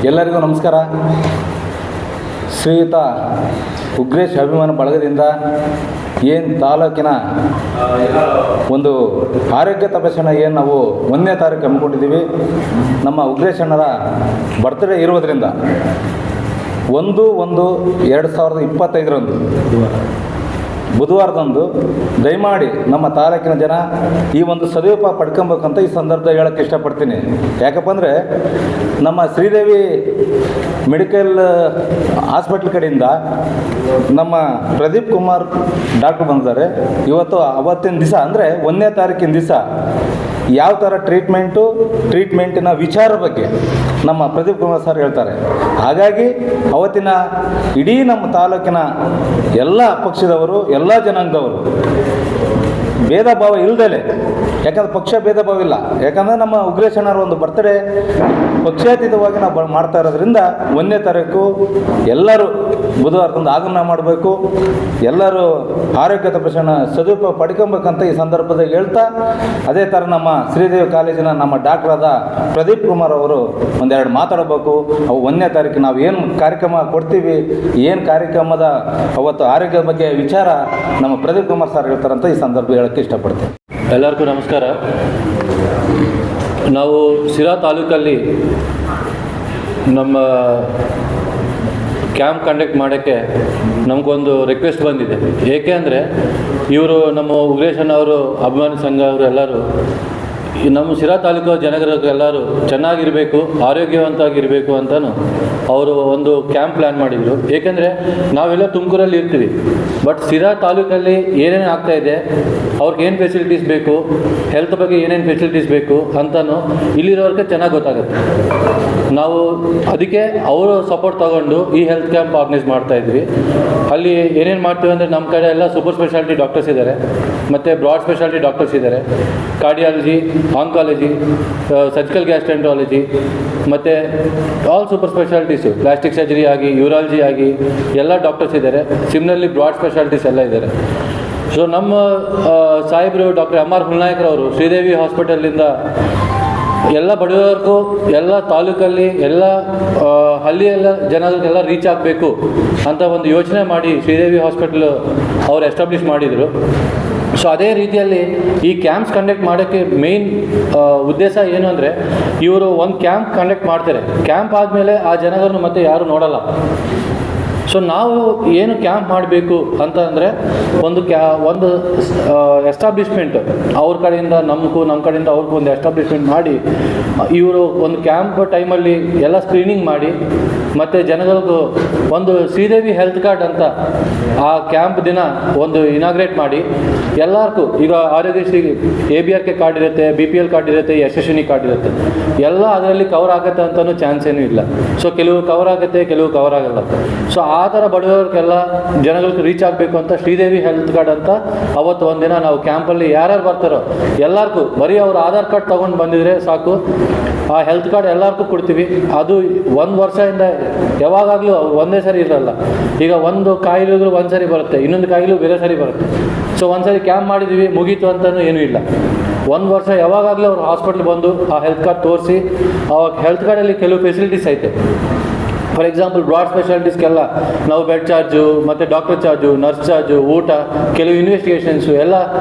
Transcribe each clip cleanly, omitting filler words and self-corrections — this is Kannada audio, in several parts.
ಎಲ್ಲರಿಗೂ ನಮಸ್ಕಾರ. ಶ್ರೀಯುತ ಉಗ್ರೇಶ್ ಅಭಿಮಾನ ಬಳಗದಿಂದ ಏನು ತಾಲೂಕಿನ ಒಂದು ಆರೋಗ್ಯ ತಪಾಸಣೆ ಏನು ನಾವು 1ನೇ ತಾರೀಕು ಹಮ್ಮಿಕೊಂಡಿದ್ದೀವಿ. ನಮ್ಮ ಉಗ್ರೇಶ್ ಅಣ್ಣರ ಬರ್ತ್ಡೇ ಇರುವುದರಿಂದ 1/1/2025 ಬುಧವಾರದಂದು ದಯಮಾಡಿ ನಮ್ಮ ತಾಲೂಕಿನ ಜನ ಈ ಒಂದು ಸದುಪಯೋಗ ಪಡ್ಕೊಬೇಕಂತ ಈ ಸಂದರ್ಭದಲ್ಲಿ ಹೇಳೋಕ್ಕೆ ಇಷ್ಟಪಡ್ತೀನಿ. ಯಾಕಪ್ಪ ಅಂದರೆ ನಮ್ಮ ಶ್ರೀದೇವಿ ಮೆಡಿಕಲ್ ಹಾಸ್ಪಿಟ್ಲ್ ಕಡೆಯಿಂದ ನಮ್ಮ ಪ್ರದೀಪ್ ಕುಮಾರ್ ಡಾಕ್ಟ್ರು ಬಂದಿದ್ದಾರೆ. ಅವತ್ತಿನ ದಿವಸ ಅಂದರೆ 1ನೇ ತಾರೀಕಿನ ದಿವಸ ಯಾವ ಥರ ಟ್ರೀಟ್ಮೆಂಟಿನ ವಿಚಾರ ಬಗ್ಗೆ ನಮ್ಮ ಪ್ರದೀಪ್ ಕುಮಾರ್ ಸರ್ ಹೇಳ್ತಾರೆ. ಹಾಗಾಗಿ ಅವತ್ತಿನ ಇಡೀ ನಮ್ಮ ತಾಲೂಕಿನ ಎಲ್ಲ ಪಕ್ಷದವರು, ಎಲ್ಲ ಜನಾಂಗದವರು ಭೇದ ಭಾವ ಇಲ್ಲದೆ, ಯಾಕಂದ್ರೆ ಪಕ್ಷ ಭೇದ ಭಾವ ಇಲ್ಲ, ಯಾಕಂದರೆ ನಮ್ಮ ಉಗ್ರೇಶ್ ಅಣ್ಣರ ಒಂದು ಬರ್ತ್ಡೇ ಪಕ್ಷಾತೀತವಾಗಿ ನಾವು ಮಾಡ್ತಾ ಇರೋದ್ರಿಂದ 1ನೇ ತಾರೀಕು ಎಲ್ಲರೂ ಬುಧವಾರದಿಂದ ಆಗಮನ ಮಾಡಬೇಕು. ಎಲ್ಲರೂ ಆರೋಗ್ಯ ತಪಾಸಣೆ ಸದುಪಯೋಗ ಪಡ್ಕೊಬೇಕಂತ ಈ ಸಂದರ್ಭದಲ್ಲಿ ಹೇಳ್ತಾ, ಅದೇ ಥರ ನಮ್ಮ ಶ್ರೀದೇವಿ ಕಾಲೇಜಿನ ನಮ್ಮ ಡಾಕ್ಟರಾದ ಪ್ರದೀಪ್ ಕುಮಾರ್ ಅವರು ಒಂದೆರಡು ಮಾತಾಡಬೇಕು. ಅವು 1ನೇ ತಾರೀಕು ನಾವು ಏನು ಕಾರ್ಯಕ್ರಮ ಕೊಡ್ತೀವಿ, ಏನು ಕಾರ್ಯಕ್ರಮದ ಅವತ್ತು ಆರೋಗ್ಯದ ಬಗ್ಗೆ ವಿಚಾರ ನಮ್ಮ ಪ್ರದೀಪ್ ಕುಮಾರ್ ಸರ್ ಹೇಳ್ತಾರಂತ ಈ ಸಂದರ್ಭ ಹೇಳೋಕ್ಕೆ ಇಷ್ಟಪಡ್ತೇವೆ. ಎಲ್ಲರಿಗೂ ನಮಸ್ಕಾರ. ನಾವು ಸಿರಾ ತಾಲೂಕಲ್ಲಿ ನಮ್ಮ ಕ್ಯಾಂಪ್ ಕಂಡಕ್ಟ್ ಮಾಡೋಕ್ಕೆ ನಮಗೊಂದು ರಿಕ್ವೆಸ್ಟ್ ಬಂದಿದೆ. ಏಕೆ ಅಂದರೆ ಇವರು ನಮ್ಮ ಉಗ್ರೇಶ್ ಅಣ್ಣವರು ಅಭಿಮಾನಿ ಸಂಘ ಅವರು ಎಲ್ಲರೂ ನಮ್ಮ ಸಿರಾ ತಾಲೂಕು ಜನರಿಗೆಲ್ಲರೂ ಚೆನ್ನಾಗಿರಬೇಕು, ಆರೋಗ್ಯವಂತವಾಗಿರಬೇಕು ಅಂತಲೂ ಅವರು ಒಂದು ಕ್ಯಾಂಪ್ ಪ್ಲ್ಯಾನ್ ಮಾಡಿದರು. ಏಕೆಂದರೆ ನಾವೆಲ್ಲ ತುಮಕೂರಲ್ಲಿ ಇರ್ತೀವಿ, ಬಟ್ ಸಿರಾ ತಾಲೂಕಲ್ಲಿ ಏನೇನು ಆಗ್ತಾಯಿದೆ, ಅವ್ರಿಗೆ ಏನು ಫೆಸಿಲಿಟೀಸ್ ಬೇಕು, ಹೆಲ್ತ್ ಬಗ್ಗೆ ಏನೇನು ಫೆಸಿಲಿಟೀಸ್ ಬೇಕು ಅಂತಲೂ ಇಲ್ಲಿರೋರಿಗೆ ಚೆನ್ನಾಗಿ ಗೊತ್ತಾಗುತ್ತೆ. ನಾವು ಅದಕ್ಕೆ ಅವರು ಸಪೋರ್ಟ್ ತೊಗೊಂಡು ಈ ಹೆಲ್ತ್ ಕ್ಯಾಂಪ್ ಆರ್ಗನೈಸ್ ಮಾಡ್ತಾಯಿದ್ವಿ. ಅಲ್ಲಿ ಏನೇನು ಮಾಡ್ತೀವಿ ಅಂದರೆ ನಮ್ಮ ಕಡೆ ಎಲ್ಲ ಸೂಪರ್ ಸ್ಪೆಷಾಲಿಟಿ ಡಾಕ್ಟರ್ಸ್ ಇದ್ದಾರೆ, ಮತ್ತು ಬ್ರಾಡ್ ಸ್ಪೆಷಾಲಿಟಿ ಡಾಕ್ಟರ್ಸ್ ಇದ್ದಾರೆ, ಕಾರ್ಡಿಯಾಲಜಿ, ಆಂಕಾಲಜಿ, ಸರ್ಜಿಕಲ್ ಗ್ಯಾಸ್ಟ್ರೆಂಟ್ರಾಲಜಿ, ಮತ್ತು ಆಲ್ ಸೂಪರ್ ಸ್ಪೆಷಾಲಿಟೀಸು, ಪ್ಲಾಸ್ಟಿಕ್ ಸರ್ಜರಿ ಆಗಿ, ಯೂರಾಲಜಿ ಆಗಿ ಎಲ್ಲ ಡಾಕ್ಟರ್ಸ್ ಇದ್ದಾರೆ. ಸಿಮ್ಲರ್ಲಿ ಬ್ರಾಡ್ ಸ್ಪೆಷಾಲಿಟೀಸ್ ಎಲ್ಲ ಇದ್ದಾರೆ. ಸೊ ನಮ್ಮ ಸಾಹೇಬರು ಡಾಕ್ಟರ್ ಎಮ್ ಆರ್ ಹುಲ್ನಾಯಕರವರು ಶ್ರೀದೇವಿ ಹಾಸ್ಪಿಟಲಿಂದ ಎಲ್ಲ ಬಡವರಿಗೂ, ಎಲ್ಲ ತಾಲೂಕಲ್ಲಿ, ಎಲ್ಲ ಹಳ್ಳಿಯೆಲ್ಲ ಜನರಿಗೆಲ್ಲ ರೀಚ್ ಆಗಬೇಕು ಅಂತ ಒಂದು ಯೋಚನೆ ಮಾಡಿ ಶ್ರೀದೇವಿ ಹಾಸ್ಪಿಟಲ್ ಅವರು ಎಸ್ಟಾಬ್ಲಿಷ್ ಮಾಡಿದರು. ಸೊ ಅದೇ ರೀತಿಯಲ್ಲಿ ಈ ಕ್ಯಾಂಪ್ಸ್ ಕಂಡಕ್ಟ್ ಮಾಡೋಕ್ಕೆ ಮೇಯ್ನ್ ಉದ್ದೇಶ ಏನು ಅಂದರೆ, ಇವರು ಒಂದು ಕ್ಯಾಂಪ್ ಕಂಡಕ್ಟ್ ಮಾಡ್ತಾರೆ, ಕ್ಯಾಂಪ್ ಆದಮೇಲೆ ಆ ಜನಗಳನ್ನು ಮತ್ತೆ ಯಾರು ನೋಡಲ್ಲ. ಸೊ ನಾವು ಏನು ಕ್ಯಾಂಪ್ ಮಾಡಬೇಕು ಅಂತ ಅಂದರೆ ಒಂದು ಎಸ್ಟಾಬ್ಲಿಷ್ಮೆಂಟ್ ಅವ್ರ ಕಡೆಯಿಂದ ನಮಗೂ, ನಮ್ಮ ಕಡೆಯಿಂದ ಅವ್ರಿಗೂ ಒಂದು ಎಸ್ಟಾಬ್ಲಿಷ್ಮೆಂಟ್ ಮಾಡಿ, ಇವರು ಒಂದು ಕ್ಯಾಂಪ್ ಟೈಮಲ್ಲಿ ಎಲ್ಲ ಸ್ಕ್ರೀನಿಂಗ್ ಮಾಡಿ, ಮತ್ತು ಜನಗಳಿಗೂ ಒಂದು ಶ್ರೀದೇವಿ ಹೆಲ್ತ್ ಕಾರ್ಡ್ ಅಂತ ಆ ಕ್ಯಾಂಪ್ ದಿನ ಒಂದು ಇನಾಗ್ರೇಟ್ ಮಾಡಿ, ಎಲ್ಲರಿಗೂ ಈಗ ಆರೋಗ್ಯಶ್ರೀ ABRK ಕಾರ್ಡ್ ಇರುತ್ತೆ, BPL ಕಾರ್ಡ್ ಇರುತ್ತೆ, ಯಶಸ್ವಿನಿ ಕಾರ್ಡ್ ಇರುತ್ತೆ, ಎಲ್ಲ ಅದರಲ್ಲಿ ಕವರ್ ಆಗುತ್ತೆ ಅಂತಲೂ ಚಾನ್ಸ್ ಏನೂ ಇಲ್ಲ. ಸೊ ಕೆಲವು ಕವರ್ ಆಗುತ್ತೆ, ಕೆಲವು ಕವರ್ ಆಗಲ್ಲ. ಸೊ ಆ ಥರ ಬಡವರಿಗೆಲ್ಲ ಜನಗಳಿಗೆ ರೀಚ್ ಆಗಬೇಕು ಅಂತ ಶ್ರೀದೇವಿ ಹೆಲ್ತ್ ಕಾರ್ಡ್ ಅಂತ ಅವತ್ತು ಒಂದಿನ ನಾವು ಕ್ಯಾಂಪಲ್ಲಿ ಯಾರ್ಯಾರು ಬರ್ತಾರೋ ಎಲ್ಲರಿಗೂ ಬರೀ ಅವ್ರ ಆಧಾರ್ ಕಾರ್ಡ್ ತೊಗೊಂಡು ಬಂದಿದ್ರೆ ಸಾಕು, ಆ ಹೆಲ್ತ್ ಕಾರ್ಡ್ ಎಲ್ಲರಿಗೂ ಕೊಡ್ತೀವಿ. ಅದು 1 ವರ್ಷದಿಂದ ಯಾವಾಗಲೂ ಒಂದೇ ಸರಿ ಇರಲ್ಲ. ಈಗ ಒಂದು ಕಾಯಿಲೆಗಳು ಒಂದು ಸರಿ ಬರುತ್ತೆ, ಇನ್ನೊಂದು ಕಾಯಿಲೆ ಬೇರೆ ಸರಿ ಬರುತ್ತೆ. ಸೊ ಒಂದು ಸರಿ ಕ್ಯಾಂಪ್ ಮಾಡಿದ್ವಿ ಮುಗೀತು ಅಂತಲೂ ಏನೂ ಇಲ್ಲ. 1 ವರ್ಷ ಯಾವಾಗಲೂ ಅವ್ರು ಹಾಸ್ಪಿಟ್ಲ್ ಬಂದು ಆ ಹೆಲ್ತ್ ಕಾರ್ಡ್ ತೋರಿಸಿ, ಅವಾಗ ಹೆಲ್ತ್ ಕಾರ್ಡಲ್ಲಿ ಕೆಲವು ಫೆಸಿಲಿಟೀಸ್ ಐತೆ. ಫಾರ್ ಎಕ್ಸಾಂಪಲ್ ಬ್ರಾಡ್ ಸ್ಪೆಷಾಲಿಟೀಸ್ಗೆಲ್ಲ ನಾವು ಬೆಡ್ ಚಾರ್ಜು, ಮತ್ತು ಡಾಕ್ಟರ್ ಚಾರ್ಜು, ನರ್ಸ್ ಚಾರ್ಜು, ಊಟ, ಕೆಲವು ಇನ್ವೆಸ್ಟಿಗೇಷನ್ಸು ಎಲ್ಲ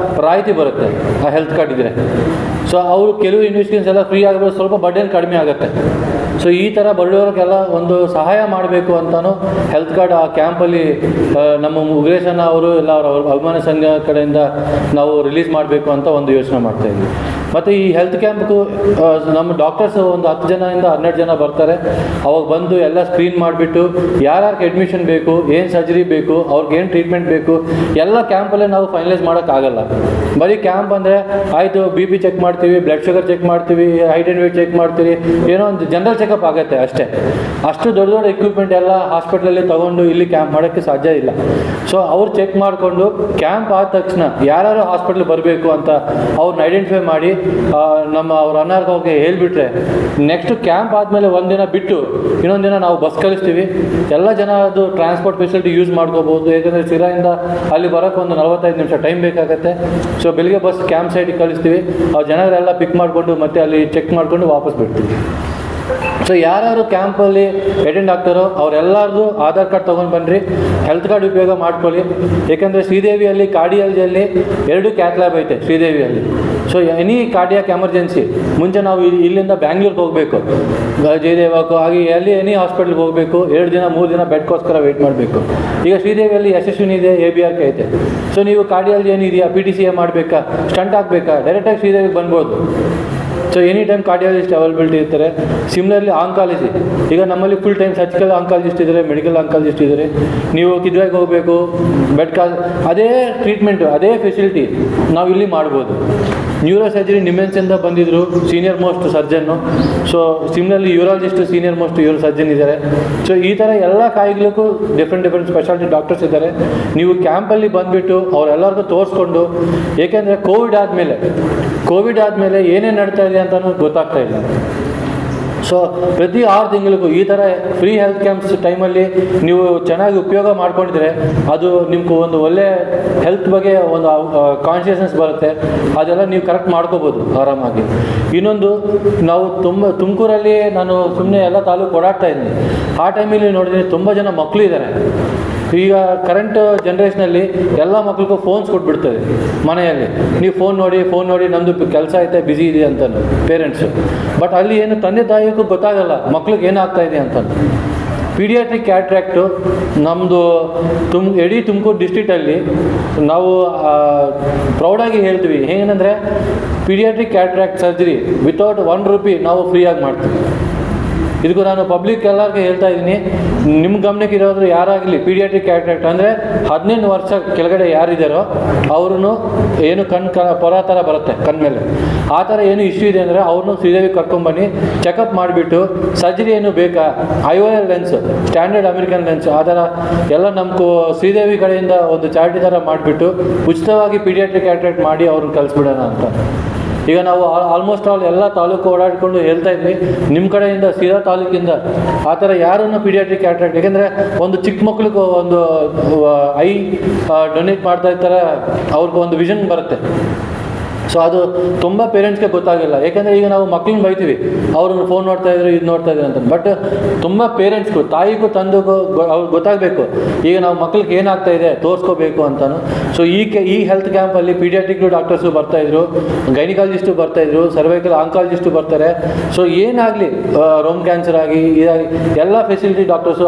ರಾಯಿತಿ ಬರುತ್ತೆ ಆ ಹೆಲ್ತ್ ಕಾರ್ಡ್ ಇದ್ದರೆ. ಸೊ ಅವರು ಕೆಲವು ಇನ್ವೆಸ್ಟಿಗೇಷನ್ಸ್ ಎಲ್ಲ ಫ್ರೀ ಆಗಿರೋದು, ಸ್ವಲ್ಪ ಬರ್ಡೇನ್ ಕಡಿಮೆ ಆಗುತ್ತೆ. ಸೊ ಈ ಥರ ಬಡವರಿಗೆಲ್ಲ ಒಂದು ಸಹಾಯ ಮಾಡಬೇಕು ಅಂತಲೂ ಹೆಲ್ತ್ ಕಾರ್ಡ್ ಆ ಕ್ಯಾಂಪಲ್ಲಿ ನಮ್ಮ ಉಗ್ರೇಶ್ ಅಣ್ಣ ಅವರು ಎಲ್ಲ ಅವ್ರ ಅಭಿಮಾನ ಸಂಘ ಕಡೆಯಿಂದ ನಾವು ರಿಲೀಸ್ ಮಾಡಬೇಕು ಅಂತ ಒಂದು ಯೋಚನೆ ಮಾಡ್ತಾಯಿದ್ವಿ. ಮತ್ತು ಈ ಹೆಲ್ತ್ ಕ್ಯಾಂಪ್ಗೂ ನಮ್ಮ ಡಾಕ್ಟರ್ಸ್ ಒಂದು 10 ಜನದಿಂದ 12 ಜನ ಬರ್ತಾರೆ. ಅವಾಗ ಬಂದು ಎಲ್ಲ ಸ್ಕ್ರೀನ್ ಮಾಡಿಬಿಟ್ಟು ಯಾರ್ಯಾರಿಗೆ ಅಡ್ಮಿಷನ್ ಬೇಕು, ಏನು ಸರ್ಜರಿ ಬೇಕು, ಅವ್ರಿಗೆ ಏನು ಟ್ರೀಟ್ಮೆಂಟ್ ಬೇಕು, ಎಲ್ಲ ಕ್ಯಾಂಪಲ್ಲೇ ನಾವು ಫೈನಲೈಸ್ ಮಾಡೋಕ್ಕಾಗಲ್ಲ. ಬರೀ ಕ್ಯಾಂಪ್ ಅಂದರೆ ಆಯಿತು, BP ಚೆಕ್ ಮಾಡ್ತೀವಿ, ಬ್ಲಡ್ ಶುಗರ್ ಚೆಕ್ ಮಾಡ್ತೀವಿ, ಹೈಟ್ ಆ್ಯಂಡ್ ವೇಟ್ ಚೆಕ್ ಮಾಡ್ತೀವಿ, ಏನೋ ಒಂದು ಜನರಲ್ ಚೆಕಪ್ ಆಗುತ್ತೆ ಅಷ್ಟೇ. ಅಷ್ಟು ದೊಡ್ಡ ದೊಡ್ಡ ಎಕ್ವಿಪ್ಮೆಂಟ್ ಎಲ್ಲ ಹಾಸ್ಪಿಟ್ಲಲ್ಲಿ ತೊಗೊಂಡು ಇಲ್ಲಿ ಕ್ಯಾಂಪ್ ಮಾಡೋಕ್ಕೆ ಸಾಧ್ಯ ಇಲ್ಲ. ಸೊ ಅವ್ರು ಚೆಕ್ ಮಾಡಿಕೊಂಡು ಕ್ಯಾಂಪ್ ಆದ ತಕ್ಷಣ ಯಾರ್ಯಾರು ಹಾಸ್ಪಿಟ್ಲ್ ಬರಬೇಕು ಅಂತ ಅವ್ರನ್ನ ಐಡೆಂಟಿಫೈ ಮಾಡಿ ಅವ್ರ ಅಣ್ಣಾರ್ಗೆ ಅವ್ರಿಗೆ ಹೇಳ್ಬಿಟ್ರೆ, ನೆಕ್ಸ್ಟ್ ಕ್ಯಾಂಪ್ ಆದಮೇಲೆ ಒಂದಿನ ಬಿಟ್ಟು ಇನ್ನೊಂದು ದಿನ ನಾವು ಬಸ್ ಕಳಿಸ್ತೀವಿ. ಎಲ್ಲ ಜನ ಅದು ಟ್ರಾನ್ಸ್ಪೋರ್ಟ್ ಫೆಸಿಲಿಟಿ ಯೂಸ್ ಮಾಡ್ಕೋಬೋದು. ಏಕೆಂದರೆ ಸಿರಾಯಿಂದ ಅಲ್ಲಿ ಬರೋಕ್ಕೆ ಒಂದು 45 ನಿಮಿಷ ಟೈಮ್ ಬೇಕಾಗುತ್ತೆ. ಸೊ ಬೆಳಿಗ್ಗೆ ಬಸ್ ಕ್ಯಾಂಪ್ ಸೈಟಿಗೆ ಕಳಿಸ್ತೀವಿ, ಆ ಜನರೆಲ್ಲ ಪಿಕ್ ಮಾಡಿಕೊಂಡು ಮತ್ತೆ ಅಲ್ಲಿ ಚೆಕ್ ಮಾಡಿಕೊಂಡು ವಾಪಸ್ ಬಿಡ್ತೀವಿ. ಸೊ ಯಾರ್ಯಾರು ಕ್ಯಾಂಪಲ್ಲಿ ಅಟೆಂಡ್ ಆಗ್ತಾರೋ ಅವರೆಲ್ಲರದು ಆಧಾರ್ ಕಾರ್ಡ್ ತೊಗೊಂಡು ಬನ್ನಿರಿ, ಹೆಲ್ತ್ ಕಾರ್ಡ್ ಉಪಯೋಗ ಮಾಡ್ಕೊಳ್ಳಿ. ಏಕೆಂದರೆ ಶ್ರೀದೇವಿಯಲ್ಲಿ ಕಾರ್ಡಿಯಾಲಜಿಯಲ್ಲಿ 2 ಕ್ಯಾತ್ ಲ್ಯಾಬ್ ಐತೆ ಶ್ರೀದೇವಿಯಲ್ಲಿ. ಸೊ ಎನಿ ಕಾರ್ಡಿಯಾಕ್ ಎಮರ್ಜೆನ್ಸಿ ಮುಂಚೆ ನಾವು ಇಲ್ಲಿಂದ ಬ್ಯಾಂಗ್ಳೂರ್ಗೆ ಹೋಗಬೇಕು, ಜಯದೇವಕ್ಕೂ ಹಾಗೆ ಎನಿ ಹಾಸ್ಪಿಟ್ಲ್ಗೆ ಹೋಗಬೇಕು, 2 ದಿನ 3 ದಿನ ಬೆಡ್ಗೋಸ್ಕರ ವೆಯ್ಟ್ ಮಾಡಬೇಕು. ಈಗ ಶ್ರೀದೇವಿಯಲ್ಲಿ ಯಶಸ್ವಿನಿ ಇದೆ, ABRK ಐತೆ. ಸೊ ನೀವು ಕಾರ್ಡಿಯಾಲಜಿ ಏನಿದೆಯಾ, PTCA ಮಾಡಬೇಕಾ, ಸ್ಟಂಟ್ ಹಾಕಬೇಕಾ, ಡೈರೆಕ್ಟಾಗಿ ಶ್ರೀದೇವಿಗೆ ಬಂದ್ಬೋದು. So any time cardiologist availability ಇರ್ತಾರೆ. ಸಿಮಿಲರ್ಲಿ ಆಂಕಾಲಜಿ, ಈಗ ನಮ್ಮಲ್ಲಿ ಫುಲ್ ಟೈಮ್ ಸರ್ಜಿಕಲ್ ಆಂಕಾಲಜಿಸ್ಟ್ ಇದ್ದಾರೆ, ಮೆಡಿಕಲ್ ಆಂಕಾಲಜಿಸ್ಟ್ ಇದ್ದಾರೆ. ನೀವು ಕಿದ್ವಾಗೆ ಹೋಗಬೇಕು, ಅದೇ ಟ್ರೀಟ್ಮೆಂಟು, ಅದೇ ಫೆಸಿಲಿಟಿ ನಾವು ಇಲ್ಲಿ ಮಾಡ್ಬೋದು. ನ್ಯೂರೋ ಸರ್ಜರಿ ನಿಮ್ಮೆನ್ಸಿಂದ ಬಂದಿದ್ದರು senior most surgeon. So similarly urologist senior most surgeon ಇದ್ದಾರೆ. ಸೊ ಈ ಥರ ಎಲ್ಲ ಕಾಯಿಲೆಗಳಿಗೂ ಡಿಫ್ರೆಂಟ್ ಸ್ಪೆಷಾಲಿಟಿ ಡಾಕ್ಟರ್ಸ್ ಇದ್ದಾರೆ. ನೀವು ಕ್ಯಾಂಪಲ್ಲಿ ಬಂದುಬಿಟ್ಟು ಅವರೆಲ್ಲರಿಗೂ ತೋರಿಸ್ಕೊಂಡು, ಏಕೆಂದರೆ ಕೋವಿಡ್ ಆದಮೇಲೆ ಏನೇನು ನಡ್ತಾ ಇದೆ ಅಂತಲೂ ಗೊತ್ತಾಗ್ತಾ ಇಲ್ಲ. ಸೊ ಪ್ರತಿ 6 ತಿಂಗಳಿಗೂ ಈ ಥರ ಫ್ರೀ ಹೆಲ್ತ್ ಕ್ಯಾಂಪ್ಸ್ ಟೈಮಲ್ಲಿ ನೀವು ಚೆನ್ನಾಗಿ ಉಪಯೋಗ ಮಾಡ್ಕೊಂಡಿದ್ರೆ ಅದು ನಿಮ್ಗೆ ಒಂದು ಒಳ್ಳೆ ಹೆಲ್ತ್ ಬಗ್ಗೆ ಒಂದು ಕಾನ್ಷಿಯಸ್ನೆಸ್ ಬರುತ್ತೆ. ಅದೆಲ್ಲ ನೀವು ಕರೆಕ್ಟ್ ಮಾಡ್ಕೋಬೋದು ಆರಾಮಾಗಿ. ಇನ್ನೊಂದು, ನಾವು ತುಮಕೂರಲ್ಲಿ ನಾನು ಸುಮ್ಮನೆ ಎಲ್ಲ ತಾಲೂಕು ಓಡಾಡ್ತಾ ಇದ್ದೀನಿ. ಆ ಟೈಮಲ್ಲಿ ನೋಡಿದ್ರೆ ತುಂಬ ಜನ ಮಕ್ಕಳು ಇದ್ದಾರೆ. ಈಗ ಕರೆಂಟ್ ಜನ್ರೇಷನಲ್ಲಿ ಎಲ್ಲ ಮಕ್ಳಿಗೂ ಫೋನ್ಸ್ ಕೊಟ್ಬಿಡ್ತಾರೆ ಮನೆಯಲ್ಲಿ. ನೀವು ಫೋನ್ ನೋಡಿ ನಮ್ಮದು ಕೆಲಸ ಐತೆ, ಬ್ಯುಸಿ ಇದೆ ಅಂತಲೂ ಪೇರೆಂಟ್ಸು. ಬಟ್ ಅಲ್ಲಿ ಏನು ತಂದೆ ತಾಯಿಗೂ ಗೊತ್ತಾಗಲ್ಲ ಮಕ್ಳಿಗೆ ಏನಾಗ್ತಾ ಇದೆ ಅಂತ. ಪೀಡಿಯಾಟ್ರಿಕ್ ಕ್ಯಾಟ್ರಾಕ್ಟು ನಮ್ಮದು ಇಡೀ ತುಮಕೂರು ಡಿಸ್ಟ್ರಿಕ್ಟಲ್ಲಿ ನಾವು ಪ್ರೌಡಾಗಿ ಹೇಳ್ತೀವಿ. ಹೇಗಂದರೆ pediatric cataract surgery without 1 rupee ನಾವು ಫ್ರೀಯಾಗಿ ಮಾಡ್ತೀವಿ. ಇದಕ್ಕೂ ನಾನು ಪಬ್ಲಿಕ್ ಎಲ್ಲರಿಗೂ ಹೇಳ್ತಾ ಇದ್ದೀನಿ, ನಿಮ್ಮ ಗಮನಕ್ಕೆ ಇರೋದು ಯಾರಾಗಲಿ ಪೀಡಿಯಾಟ್ರಿಕ್ ಕ್ಯಾಟ್ರಾಕ್ಟ್ ಅಂದರೆ 18 ವರ್ಷ ಕೆಳಗಡೆ ಯಾರಿದ್ದಾರೋ ಅವ್ರೂ ಏನು ಪೊರ ಥರ ಬರುತ್ತೆ ಕಣ್ಮೇಲೆ, ಆ ಥರ ಏನು ಇಶ್ಯೂ ಇದೆ ಅಂದರೆ ಅವ್ರನ್ನೂ ಶ್ರೀದೇವಿ ಕರ್ಕೊಂಬನ್ನಿ, ಚೆಕಪ್ ಮಾಡಿಬಿಟ್ಟು ಸರ್ಜರಿ ಏನು ಬೇಕಾ, IOL lens, standard American lens, ಆ ಥರ ಎಲ್ಲ ನಮ್ಗೆ ಶ್ರೀದೇವಿ ಕಡೆಯಿಂದ ಒಂದು ಚಾರಿಟಿ ಥರ ಮಾಡಿಬಿಟ್ಟು ಉಚಿತವಾಗಿ ಪೀಡಿಯಾಟ್ರಿಕ್ ಕ್ಯಾಟ್ರಾಕ್ಟ್ ಮಾಡಿ ಅವ್ರನ್ನ ಕಳಿಸ್ಬಿಡೋಣ ಅಂತ. ಈಗ ನಾವು ಆಲ್ಮೋಸ್ಟ್ ಎಲ್ಲ ತಾಲೂಕು ಓಡಾಡಿಕೊಂಡು ಹೇಳ್ತಾ ಇದ್ವಿ, ನಿಮ್ಮ ಕಡೆಯಿಂದ ಸೀದಾ ತಾಲೂಕಿಂದ ಆ ಥರ ಯಾರನ್ನು ಪೀಡಿಯಾಟ್ರಿಕ್ ಕ್ಯಾಟ್ರಾಕ್ಟ್, ಯಾಕೆಂದರೆ ಒಂದು ಚಿಕ್ಕ ಮಕ್ಳಿಗೆ ಒಂದು ಐ ಡೊನೇಟ್ ಮಾಡ್ತಾ ಇರ್ತಾರೆ, ಅವ್ರಿಗೆ ಒಂದು ವಿಷನ್ ಬರುತ್ತೆ. ಸೊ ಅದು ತುಂಬ ಪೇರೆಂಟ್ಸ್ಗೆ ಗೊತ್ತಾಗಿಲ್ಲ. ಯಾಕೆಂದರೆ ಈಗ ನಾವು ಮಕ್ಳನ್ನ ಬೈತೀವಿ, ಅವ್ರನ್ನ ಫೋನ್ ನೋಡ್ತಾಯಿದ್ರು ಇದು ನೋಡ್ತಾಯಿದ್ರು ಅಂತ. ಬಟ್ ತುಂಬ ಪೇರೆಂಟ್ಸ್ಗೂ ತಾಯಿಗೂ ತಂದೆಗೂ ಅವ್ರಿಗೆ ಗೊತ್ತಾಗಬೇಕು ಈಗ ನಾವು ಮಕ್ಳಿಗೆ ಏನಾಗ್ತಾ ಇದೆ ತೋರಿಸ್ಕೋಬೇಕು ಅಂತಲೂ. ಸೊ ಈ ಹೆಲ್ತ್ ಕ್ಯಾಂಪಲ್ಲಿ ಪೀಡಿಯಾಟ್ರಿಕ್ ಡಾಕ್ಟರ್ಸು ಬರ್ತಾಯಿದ್ರು, ಗೈನಿಕಾಲಜಿಸ್ಟು ಬರ್ತಾಯಿದ್ರು, ಸರ್ವೈಕಲ್ ಆಂಕಾಲಜಿಸ್ಟು ಬರ್ತಾರೆ. ಸೊ ಏನಾಗಲಿ ರೋಮ್ ಕ್ಯಾನ್ಸರ್ ಆಗಿ ಇದಾಗಿ ಎಲ್ಲ ಫೆಸಿಲಿಟಿ ಡಾಕ್ಟರ್ಸು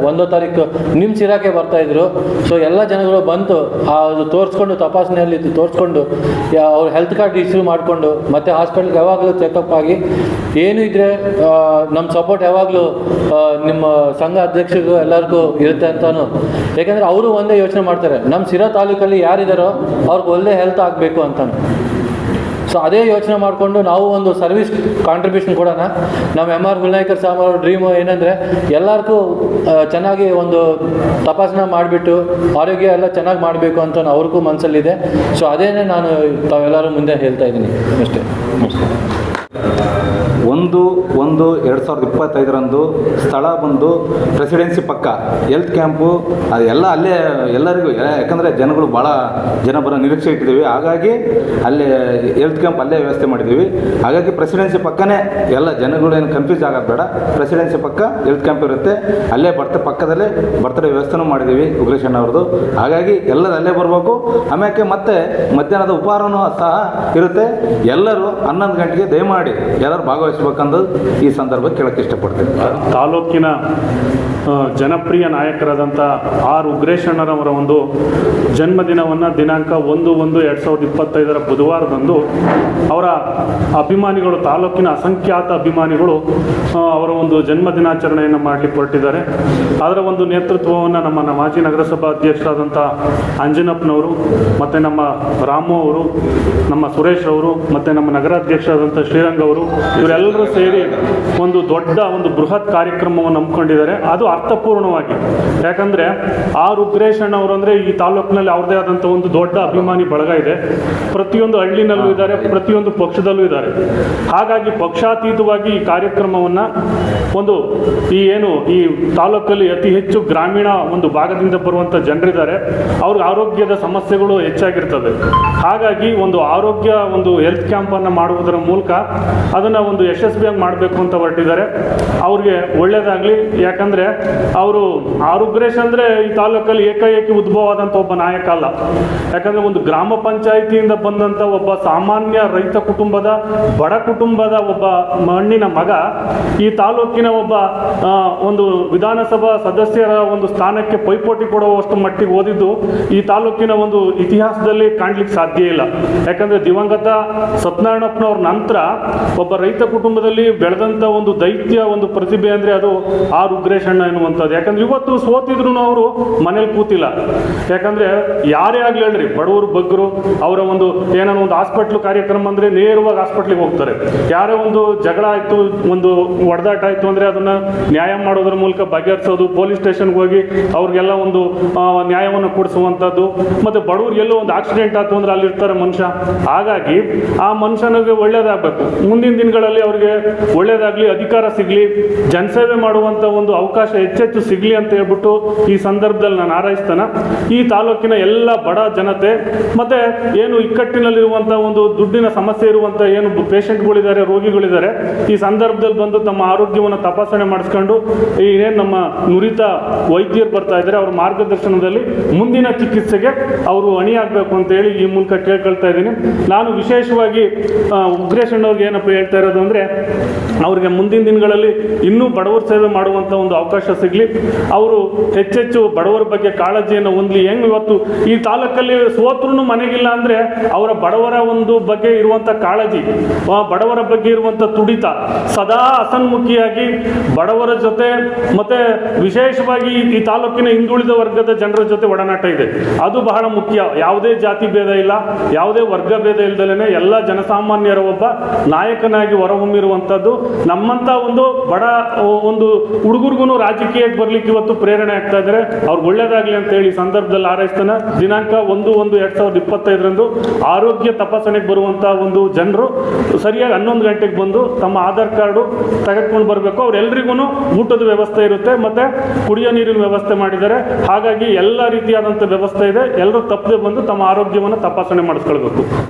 1 ತಾರೀಕು ನಿಮ್ಸ್ ಇರೋಕ್ಕೆ ಬರ್ತಾಯಿದ್ರು. ಸೊ ಎಲ್ಲ ಜನಗಳು ಬಂತು ಅದು ತೋರಿಸ್ಕೊಂಡು ತಪಾಸಣೆಯಲ್ಲಿ ತೋರಿಸ್ಕೊಂಡು ಅವ್ರ ಹೆಲ್ತ್ ಕಾರ್ಡ್ ಇಶ್ಯೂ ಮಾಡಿಕೊಂಡು ಮತ್ತೆ ಹಾಸ್ಪಿಟಲ್ಗೆ ಯಾವಾಗಲೂ ಚೆಕಪ್ ಆಗಿ ಏನು ಇದ್ದರೆ ನಮ್ಮ ಸಪೋರ್ಟ್ ಯಾವಾಗಲೂ ನಿಮ್ಮ ಸಂಘ ಅಧ್ಯಕ್ಷರಿಗೂ ಎಲ್ಲರಿಗೂ ಇರುತ್ತೆ ಅಂತಲೂ. ಯಾಕೆಂದರೆ ಅವರು ಒಂದೇ ಯೋಚನೆ ಮಾಡ್ತಾರೆ, ನಮ್ಮ ಸಿರಾ ತಾಲೂಕಲ್ಲಿ ಯಾರಿದ್ದಾರೋ ಅವ್ರಿಗೆ ಒಳ್ಳೆ ಹೆಲ್ತ್ ಆಗಬೇಕು ಅಂತಲೂ. ಸೊ ಅದೇ ಯೋಚನೆ ಮಾಡಿಕೊಂಡು ನಾವು ಒಂದು ಸರ್ವಿಸ್ ಕಾಂಟ್ರಿಬ್ಯೂಷನ್ ಕೊಡೋಣ. ನಮ್ಮ MR ವಿನಾಯಕರ್ ಸಾಮ್ ಅವ್ರ ಡ್ರೀಮು ಏನಂದರೆ ಎಲ್ಲರಿಗೂ ಚೆನ್ನಾಗಿ ಒಂದು ತಪಾಸಣೆ ಮಾಡಿಬಿಟ್ಟು ಆರೋಗ್ಯ ಎಲ್ಲ ಚೆನ್ನಾಗಿ ಮಾಡಬೇಕು ಅಂತ ಅವ್ರಿಗೂ ಮನಸ್ಸಲ್ಲಿದೆ. ಸೊ ಅದೇನೇ ನಾನು ತಾವೆಲ್ಲರೂ ಮುಂದೆ ಹೇಳ್ತಾ ಇದ್ದೀನಿ ಅಷ್ಟೇ. 1/1/2025 ಸ್ಥಳ ಬಂದು ಪ್ರೆಸಿಡೆನ್ಸಿ ಪಕ್ಕ ಹೆಲ್ತ್ ಕ್ಯಾಂಪು ಅದೆಲ್ಲ ಅಲ್ಲೇ ಎಲ್ಲರಿಗೂ, ಯಾಕಂದರೆ ಜನಗಳು ಭಾಳ ಜನ ಬರೋ ನಿರೀಕ್ಷೆ ಇಟ್ಟಿದ್ದೀವಿ. ಹಾಗಾಗಿ ಅಲ್ಲೇ ಹೆಲ್ತ್ ಕ್ಯಾಂಪ್ ಅಲ್ಲೇ ವ್ಯವಸ್ಥೆ ಮಾಡಿದ್ದೀವಿ. ಹಾಗಾಗಿ ಪ್ರೆಸಿಡೆನ್ಸಿ ಪಕ್ಕನೇ ಎಲ್ಲ ಜನಗಳು ಏನು ಕನ್ಫ್ಯೂಸ್ ಆಗೋದು ಬೇಡ, ಪ್ರೆಸಿಡೆನ್ಸಿ ಪಕ್ಕ ಹೆಲ್ತ್ ಕ್ಯಾಂಪ್ ಇರುತ್ತೆ. ಅಲ್ಲೇ ಪಕ್ಕದಲ್ಲೇ ಬರ್ತಡೇ ವ್ಯವಸ್ಥೆನೂ ಮಾಡಿದ್ದೀವಿ ಉಗ್ರೇಶಣ್ಣ ಅವ್ರದ್ದು. ಹಾಗಾಗಿ ಎಲ್ಲರೂ ಅಲ್ಲೇ ಬರಬೇಕು. ಆಮ್ಯಾಕೆ ಮತ್ತೆ ಮಧ್ಯಾಹ್ನದ ಉಪಹಾರನೂ ಸಹ ಇರುತ್ತೆ. ಎಲ್ಲರೂ 11 ಗಂಟೆಗೆ ದಯಮಾಡಿ ಎಲ್ಲರೂ ಭಾಗವಹಿಸಬೇಕಂದು ಈ ಸಂದರ್ಭ ಕೇಳಕ್ಕೆ ಇಷ್ಟಪಡ್ತೀನಿ. ತಾಲೂಕಿನ ಜನಪ್ರಿಯ ನಾಯಕರಾದಂಥ ಆರ್ ಉಗ್ರೇಶಣ್ಣರವರ ಒಂದು ಜನ್ಮದಿನವನ್ನು ದಿನಾಂಕ 1/1/2025 ಬುಧವಾರದಂದು ಅವರ ಅಭಿಮಾನಿಗಳು, ತಾಲೂಕಿನ ಅಸಂಖ್ಯಾತ ಅಭಿಮಾನಿಗಳು ಅವರ ಒಂದು ಜನ್ಮದಿನಾಚರಣೆಯನ್ನು ಮಾಡಲಿಕ್ಕೆ ಹೊರಟಿದ್ದಾರೆ. ಅದರ ಒಂದು ನೇತೃತ್ವವನ್ನು ನಮ್ಮ ಮಾಜಿ ನಗರಸಭಾ ಅಧ್ಯಕ್ಷರಾದಂಥ ಅಂಜನಪ್ಪನವರು ಮತ್ತು ನಮ್ಮ ರಾಮು ಅವರು, ನಮ್ಮ ಸುರೇಶ್ ಅವರು ಮತ್ತು ನಮ್ಮ ನಗರಾಧ್ಯಕ್ಷರಾದಂಥ ಶ್ರೀರಂಗ್ ಅವರು ಇವರೆಲ್ಲರೂ ಸೇರಿ ಒಂದು ದೊಡ್ಡ ಒಂದು ಬೃಹತ್ ಕಾರ್ಯಕ್ರಮವನ್ನು ಹಮ್ಮಿಕೊಂಡಿದ್ದಾರೆ. ಅದು ಅರ್ಥಪೂರ್ಣವಾಗಿ, ಯಾಕಂದರೆ ಆರ್ ಉಗ್ರೇಶಣ್ಣ ಅವರು ಅಂದರೆ ಈ ತಾಲೂಕಿನಲ್ಲಿ ಅವ್ರದ್ದೇ ಆದಂಥ ಒಂದು ದೊಡ್ಡ ಅಭಿಮಾನಿ ಬಳಗ ಇದೆ. ಪ್ರತಿಯೊಂದು ಹಳ್ಳಿನಲ್ಲೂ ಇದ್ದಾರೆ, ಪ್ರತಿಯೊಂದು ಪಕ್ಷದಲ್ಲೂ ಇದ್ದಾರೆ. ಹಾಗಾಗಿ ಪಕ್ಷಾತೀತವಾಗಿ ಈ ಕಾರ್ಯಕ್ರಮವನ್ನು ಒಂದು ಈ ತಾಲೂಕಲ್ಲಿ ಅತಿ ಹೆಚ್ಚು ಗ್ರಾಮೀಣ ಒಂದು ಭಾಗದಿಂದ ಬರುವಂಥ ಜನರಿದ್ದಾರೆ, ಅವ್ರಿಗೆ ಆರೋಗ್ಯದ ಸಮಸ್ಯೆಗಳು ಹೆಚ್ಚಾಗಿರ್ತದೆ. ಹಾಗಾಗಿ ಒಂದು ಆರೋಗ್ಯ ಒಂದು ಹೆಲ್ತ್ ಕ್ಯಾಂಪನ್ನು ಮಾಡುವುದರ ಮೂಲಕ ಅದನ್ನು ಒಂದು ಯಶಸ್ವಿಯಾಗಿ ಮಾಡಬೇಕು ಅಂತ ಹೊರಟಿದ್ದಾರೆ. ಅವ್ರಿಗೆ ಒಳ್ಳೇದಾಗಲಿ. ಯಾಕಂದರೆ ಅವರು ಆರ್ ಉಗ್ರೇಶ್ ಅಂದರೆ ಈ ತಾಲೂಕಲ್ಲಿ ಏಕಾಏಕಿ ಉದ್ಭವ ಆದಂಥ ಒಬ್ಬ ನಾಯಕ ಅಲ್ಲ. ಯಾಕಂದರೆ ಒಂದು ಗ್ರಾಮ ಪಂಚಾಯಿತಿಯಿಂದ ಬಂದಂಥ ಒಬ್ಬ ಸಾಮಾನ್ಯ ರೈತ ಕುಟುಂಬದ, ಬಡ ಕುಟುಂಬದ ಒಬ್ಬ ಮಣ್ಣಿನ ಮಗ ಈ ತಾಲೂಕಿನ ಒಬ್ಬ ಒಂದು ವಿಧಾನಸಭಾ ಸದಸ್ಯರ ಒಂದು ಸ್ಥಾನಕ್ಕೆ ಪೈಪೋಟಿ ಕೊಡುವಷ್ಟು ಮಟ್ಟಿಗೆ ಓದಿದ್ದು ಈ ತಾಲೂಕಿನ ಒಂದು ಇತಿಹಾಸದಲ್ಲಿ ಕಾಣ್ಲಿಕ್ಕೆ ಸಾಧ್ಯ ಇಲ್ಲ. ಯಾಕಂದರೆ ದಿವಂಗತ ಸತ್ಯನಾರಾಯಣಪ್ಪನವ್ರ ನಂತರ ಒಬ್ಬ ರೈತ ಕುಟುಂಬದಲ್ಲಿ ಬೆಳೆದಂಥ ಒಂದು ದೈತ್ಯ ಒಂದು ಪ್ರತಿಭೆ ಅಂದರೆ ಅದು ಆರ್ ಉಗ್ರೇಶಣ್ಣ ಎನ್ನುವಂಥದ್ದು. ಯಾಕಂದ್ರೆ ಇವತ್ತು ಸೋತಿದ್ರು ಅವರು ಮನೇಲಿ ಕೂತಿಲ್ಲ. ಯಾಕಂದರೆ ಯಾರೇ ಆಗಲಿ ಹೇಳ್ರಿ, ಬಡವರು ಬಗ್ಗರು ಅವರ ಒಂದು ಏನೋ ಒಂದು ಹಾಸ್ಪಿಟ್ಲು ಕಾರ್ಯಕ್ರಮ ಅಂದರೆ ನೇರವಾಗಿ ಹಾಸ್ಪಿಟ್ಲಿಗೆ ಹೋಗ್ತಾರೆ. ಯಾರೇ ಒಂದು ಜಗಳ ಆಯಿತು, ಒಂದು ಒಡೆದಾಟ ಆಯಿತು ಅಂದರೆ ಅದನ್ನು ನ್ಯಾಯ ಮಾಡೋದ್ರ ಮೂಲಕ ಬಗೆಹರಿಸೋದು, ಪೊಲೀಸ್ ಸ್ಟೇಷನ್ಗೆ ಹೋಗಿ ಅವ್ರಿಗೆಲ್ಲ ಒಂದು ನ್ಯಾಯವನ್ನು ಕೊಡಿಸುವಂಥದ್ದು. ಮತ್ತು ಬಡವ್ರಿಗೆಲ್ಲೋ ಒಂದು ಆಕ್ಸಿಡೆಂಟ್ ಆಯ್ತು ಅಂದರೆ ಅಲ್ಲಿರ್ತಾರೆ ಮನುಷ್ಯ. ಹಾಗಾಗಿ ಆ ಮನುಷ್ಯನಿಗೆ ಒಳ್ಳೇದಾಗಬೇಕು, ಮುಂದಿನ ದಿನಗಳಲ್ಲಿ ಅವ್ರಿಗೆ ಒಳ್ಳೇದಾಗಲಿ, ಅಧಿಕಾರ ಸಿಗಲಿ, ಜನಸೇವೆ ಮಾಡುವಂಥ ಒಂದು ಅವಕಾಶ ಹೆಚ್ಚೆಚ್ಚು ಸಿಗಲಿ ಅಂತ ಹೇಳ್ಬಿಟ್ಟು ಈ ಸಂದರ್ಭದಲ್ಲಿ ನಾನು ಹಾರೈಸ್ತಾನೆ. ಈ ತಾಲೂಕಿನ ಎಲ್ಲ ಬಡ ಜನತೆ ಮತ್ತು ಏನು ಇಕ್ಕಟ್ಟಿನಲ್ಲಿರುವಂಥ ಒಂದು ದುಡ್ಡಿನ ಸಮಸ್ಯೆ ಇರುವಂಥ ಏನು ಪೇಷಂಟ್ಗಳಿದ್ದಾರೆ, ರೋಗಿಗಳಿದ್ದಾರೆ, ಈ ಸಂದರ್ಭದಲ್ಲಿ ಬಂದು ತಮ್ಮ ಆರೋಗ್ಯವನ್ನು ತಪಾಸಣೆ ಮಾಡಿಸ್ಕೊಂಡು ಏನೇನು ನಮ್ಮ ನುರಿತ ವೈದ್ಯರು ಬರ್ತಾ ಇದ್ದಾರೆ ಅವ್ರ ಮಾರ್ಗದರ್ಶನದಲ್ಲಿ ಮುಂದಿನ ಚಿಕಿತ್ಸೆಗೆ ಅವರು ಅಣಿಯಾಗಬೇಕು ಅಂತೇಳಿ ಈ ಮೂಲಕ ಕೇಳ್ಕೊಳ್ತಾ ಇದ್ದೀನಿ. ನಾನು ವಿಶೇಷವಾಗಿ ಉಗ್ರೇಶಣ್ಣವ್ರಿಗೆ ಏನಪ್ಪ ಹೇಳ್ತಾ ಇರೋದು ಅಂದರೆ, ಅವ್ರಿಗೆ ಮುಂದಿನ ದಿನಗಳಲ್ಲಿ ಇನ್ನೂ ಬಡವರ ಸೇವೆ ಮಾಡುವಂಥ ಒಂದು ಅವಕಾಶ ಸಿಗಲಿ, ಅವರು ಹೆಚ್ಚೆಚ್ಚು ಬಡವರ ಬಗ್ಗೆ ಕಾಳಜಿಯನ್ನು ಹೊಂದಲಿ. ಹೆಂಗೆ ಇವತ್ತು ಈ ತಾಲೂಕಲ್ಲಿ ಸೋತ್ರೂ ಮನೆಗಿಲ್ಲ ಅಂದರೆ ಅವರ ಬಡವರ ಒಂದು ಬಗ್ಗೆ ಇರುವಂಥ ಕಾಳಜಿ, ಬಡವರ ಬಗ್ಗೆ ಇರುವಂಥ ತುಡಿತ, ಸದಾ ಹಸನ್ಮುಖಿಯಾಗಿ ಬಡವರ ಜೊತೆ ಮತ್ತು ವಿಶೇಷವಾಗಿ ಈ ತಾಲೂಕಿನ ಹಿಂದುಳಿದ ವರ್ಗದ ಜನರ ಜೊತೆ ಒಡನಾಟ ಇದೆ. ಅದು ಬಹಳ ಮುಖ್ಯ. ಯಾವುದೇ ಜಾತಿ ಭೇದ ಇಲ್ಲ, ಯಾವುದೇ ವರ್ಗ ಭೇದ ಇಲ್ದಲೇ ಎಲ್ಲ ಜನಸಾಮಾನ್ಯರ ಒಬ್ಬ ನಾಯಕನಾಗಿ ಹೊರಹೊಮ್ಮಿರುವಂಥದ್ದು. ನಮ್ಮಂಥ ಒಂದು ಬಡ ಒಂದು ಹುಡುಗರಿಗೂ ರಾಜಕೀಯಕ್ಕೆ ಬರ್ಲಿಕ್ಕೆ ಇವತ್ತು ಪ್ರೇರಣೆ ಆಗ್ತಾ ಇದ್ದಾರೆ. ಅವ್ರಿಗೆ ಒಳ್ಳೇದಾಗಲಿ ಅಂತ ಹೇಳಿ ಸಂದರ್ಭದಲ್ಲಿ ಹಾರೈಸ್ತಾನೆ. ದಿನಾಂಕ 1/1/2025 ಆರೋಗ್ಯ ತಪಾಸಣೆಗೆ ಬರುವಂಥ ಒಂದು ಜನರು ಸರಿಯಾಗಿ 11 ಗಂಟೆಗೆ ಬಂದು ತಮ್ಮ ಆಧಾರ್ ಕಾರ್ಡು ತೆಗೆದುಕೊಂಡು ಬರಬೇಕು. ಅವರೆಲ್ಲರಿಗೂ ಊಟದ ವ್ಯವಸ್ಥೆ ಇರುತ್ತೆ ಮತ್ತು ಕುಡಿಯೋ ನೀರಿನ ವ್ಯವಸ್ಥೆ ಮಾಡಿದ್ದಾರೆ. ಹಾಗಾಗಿ ಎಲ್ಲ ರೀತಿಯಾದಂಥ ವ್ಯವಸ್ಥೆ ಇದೆ. ಎಲ್ಲರೂ ತಪ್ಪದೆ ಬಂದು ತಮ್ಮ ಆರೋಗ್ಯವನ್ನು ತಪಾಸಣೆ ಮಾಡಿಸ್ಕೊಳ್ಬೇಕು.